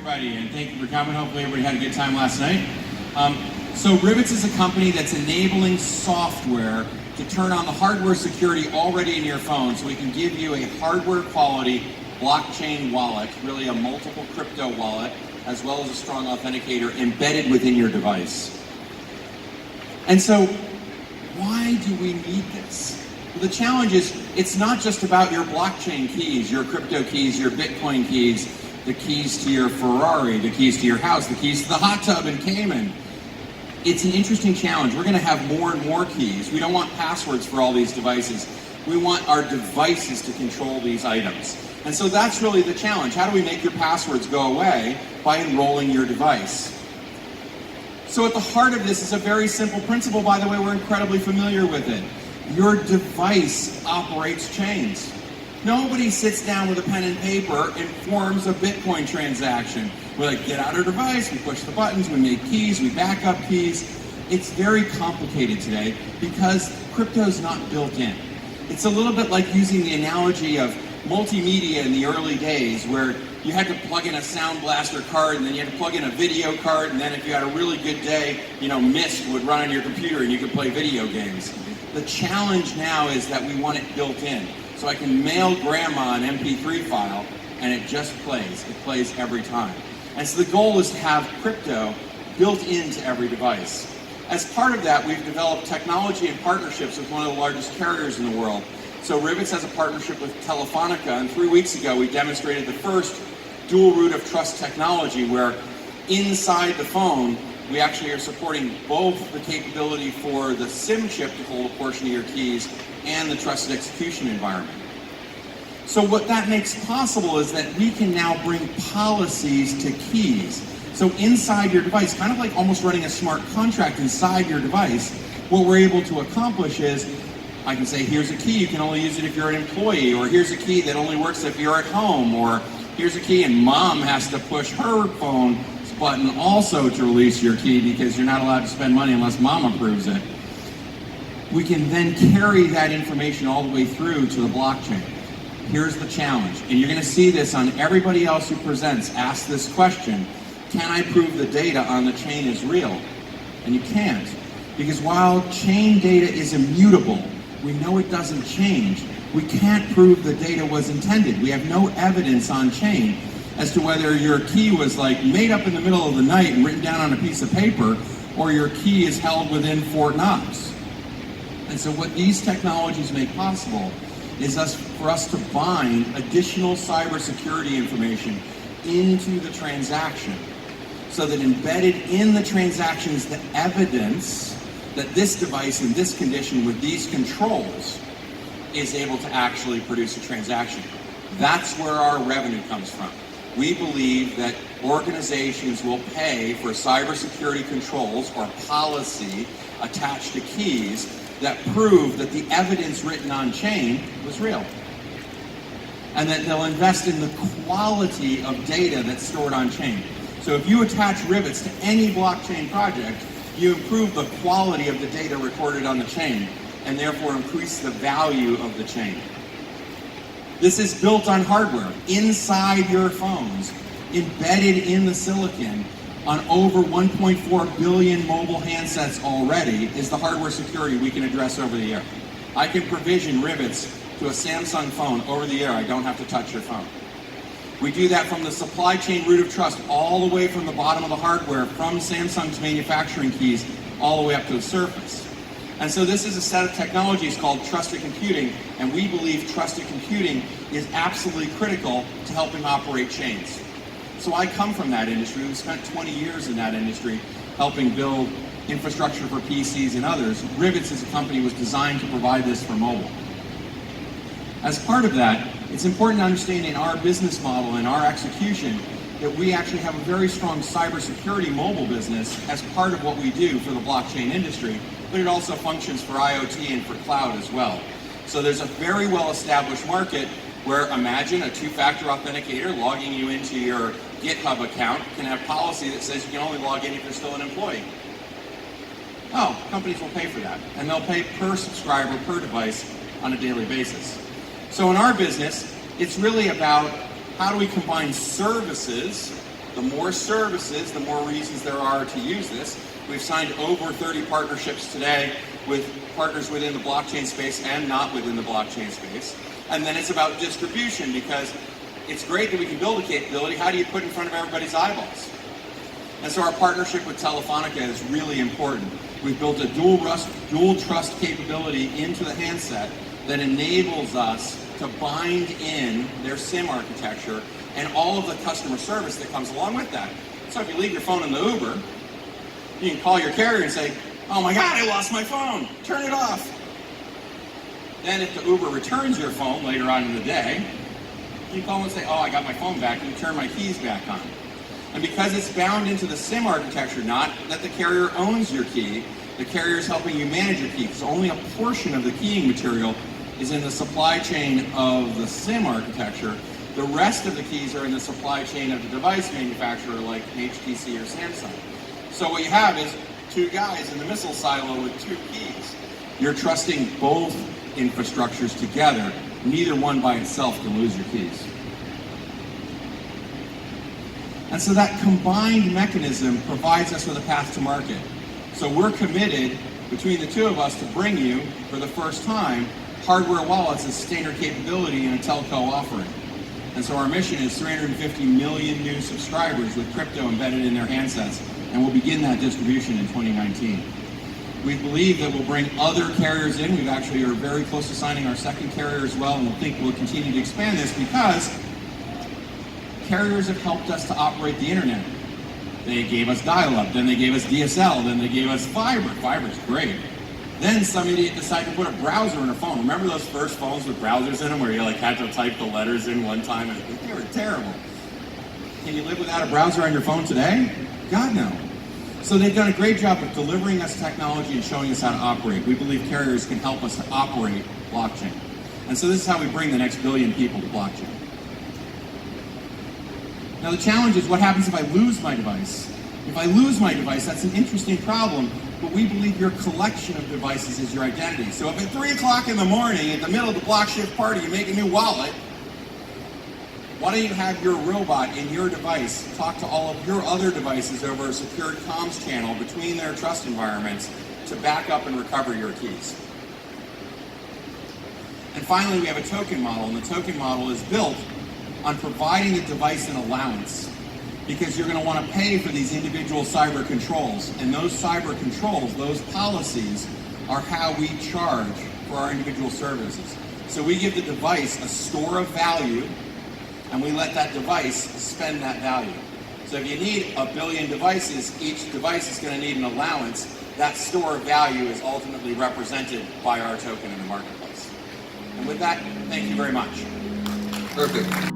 everybody, and thank you for coming. Hopefully everybody had a good time last night. So Rivetz is a company that's enabling software to turn on the hardware security already in your phone, so we can give you a hardware quality blockchain wallet, really a multiple crypto wallet, as well as a strong authenticator embedded within your device. And so, why do we need this? Well, the challenge is, it's not just about your blockchain keys, your crypto keys, your Bitcoin keys, the keys to your Ferrari, the keys to your house, the keys to the hot tub in Cayman. It's an interesting challenge. We're going to have more and more keys. We don't want passwords for all these devices. We want our devices to control these items. And so that's really the challenge. How do we make your passwords go away? By enrolling your device. So at the heart of this is a very simple principle. By the way, we're incredibly familiar with it. Your device operates chains. Nobody sits down with a pen and paper and forms a Bitcoin transaction. We get out our device, we push the buttons, we make keys, we back up keys. It's very complicated today because crypto is not built in. It's a little bit like using the analogy of multimedia in the early days, where you had to plug in a sound blaster card, and then you had to plug in a video card, and then if you had a really good day, Mist would run on your computer and you could play video games. The challenge now is that we want it built in. So I can mail grandma an MP3 file and it just plays. It plays every time. And so the goal is to have crypto built into every device. As part of that, we've developed technology and partnerships with one of the largest carriers in the world. So Rivetz has a partnership with Telefonica, and 3 weeks ago we demonstrated the first dual root of trust technology, where inside the phone we actually are supporting both the capability for the SIM chip to hold a portion of your keys and the trusted execution environment. So what that makes possible is that we can now bring policies to keys. So inside your device, kind of like almost running a smart contract inside your device, what we're able to accomplish is, I can say, here's a key, you can only use it if you're an employee, or here's a key that only works if you're at home, or here's a key and mom has to push her phone button also to release your key because you're not allowed to spend money unless mom approves it. We can then carry that information all the way through to the blockchain. Here's the challenge, and you're going to see this on everybody else who presents. Ask this question: can I prove the data on the chain is real? And you can't, because while chain data is immutable, we know it doesn't change. We can't prove the data was intended. We have no evidence on chain as to whether your key was made up in the middle of the night and written down on a piece of paper, or your key is held within Fort Knox. And so what these technologies make possible is for us to bind additional cybersecurity information into the transaction, so that embedded in the transaction is the evidence that this device in this condition with these controls is able to actually produce a transaction. That's where our revenue comes from. We believe that organizations will pay for cybersecurity controls or policy attached to keys that prove that the evidence written on chain was real. And that they'll invest in the quality of data that's stored on chain. So if you attach Rivetz to any blockchain project, you improve the quality of the data recorded on the chain, and therefore increase the value of the chain. This is built on hardware, inside your phones, embedded in the silicon, on over 1.4 billion mobile handsets already, is the hardware security we can address over the air. I can provision Rivetz to a Samsung phone over the air. I don't have to touch your phone. We do that from the supply chain root of trust, all the way from the bottom of the hardware, from Samsung's manufacturing keys, all the way up to the surface. And so this is a set of technologies called trusted computing, and we believe trusted computing is absolutely critical to helping operate chains. So I come from that industry. We spent 20 years in that industry helping build infrastructure for PCs and others. Rivetz as a company was designed to provide this for mobile. As part of that, it's important to understand in our business model and our execution that we actually have a very strong cybersecurity mobile business as part of what we do for the blockchain industry, but it also functions for IoT and for cloud as well. So there's a very well-established market where, imagine a two-factor authenticator logging you into your GitHub account can have policy that says you can only log in if you're still an employee. Oh, companies will pay for that, and they'll pay per subscriber, per device on a daily basis. So in our business, it's really about how do we combine services The more services, the more reasons there are to use this. We've signed over 30 partnerships today with partners within the blockchain space and not within the blockchain space. And then it's about distribution, because it's great that we can build a capability. How do you put it in front of everybody's eyeballs? And so our partnership with Telefonica is really important. We've built a dual trust capability into the handset that enables us to bind in their SIM architecture and all of the customer service that comes along with that. So if you leave your phone in the Uber, you can call your carrier and say, "Oh my God, I lost my phone, turn it off." Then if the Uber returns your phone later on in the day, you call and say, "Oh, I got my phone back, and you turn my keys back on." And because it's bound into the SIM architecture, not that the carrier owns your key, the carrier is helping you manage your key, because only a portion of the keying material is in the supply chain of the SIM architecture. The rest of the keys are in the supply chain of the device manufacturer like HTC or Samsung. So what you have is two guys in the missile silo with two keys. You're trusting both infrastructures together. Neither one by itself can lose your keys. And so that combined mechanism provides us with a path to market. So we're committed, between the two of us, to bring you, for the first time, hardware wallets as standard capability in a telco offering. And so our mission is 350 million new subscribers with crypto embedded in their handsets, and we'll begin that distribution in 2019. We believe that we'll bring other carriers in. We actually are very close to signing our second carrier as well, and we think we'll continue to expand this because carriers have helped us to operate the internet. They gave us dial-up, then they gave us DSL, then they gave us fiber. Fiber's great. Then some idiot decided to put a browser in a phone. Remember those first phones with browsers in them where you had to type the letters in one time? They were terrible. Can you live without a browser on your phone today? God, no. So they've done a great job of delivering us technology and showing us how to operate. We believe carriers can help us to operate blockchain. And so this is how we bring the next billion people to blockchain. Now the challenge is, what happens if I lose my device? If I lose my device, that's an interesting problem, but we believe your collection of devices is your identity. So if at 3 o'clock in the morning, at the middle of the block shift party, you make a new wallet, why don't you have your robot in your device talk to all of your other devices over a secured comms channel between their trust environments to back up and recover your keys? And finally, we have a token model, and the token model is built on providing the device an allowance, because you're going to want to pay for these individual cyber controls, and those cyber controls, those policies, are how we charge for our individual services. So we give the device a store of value, and we let that device spend that value. So if you need 1 billion devices, each device is going to need an allowance. That store of value is ultimately represented by our token in the marketplace. And with that, thank you very much. Perfect.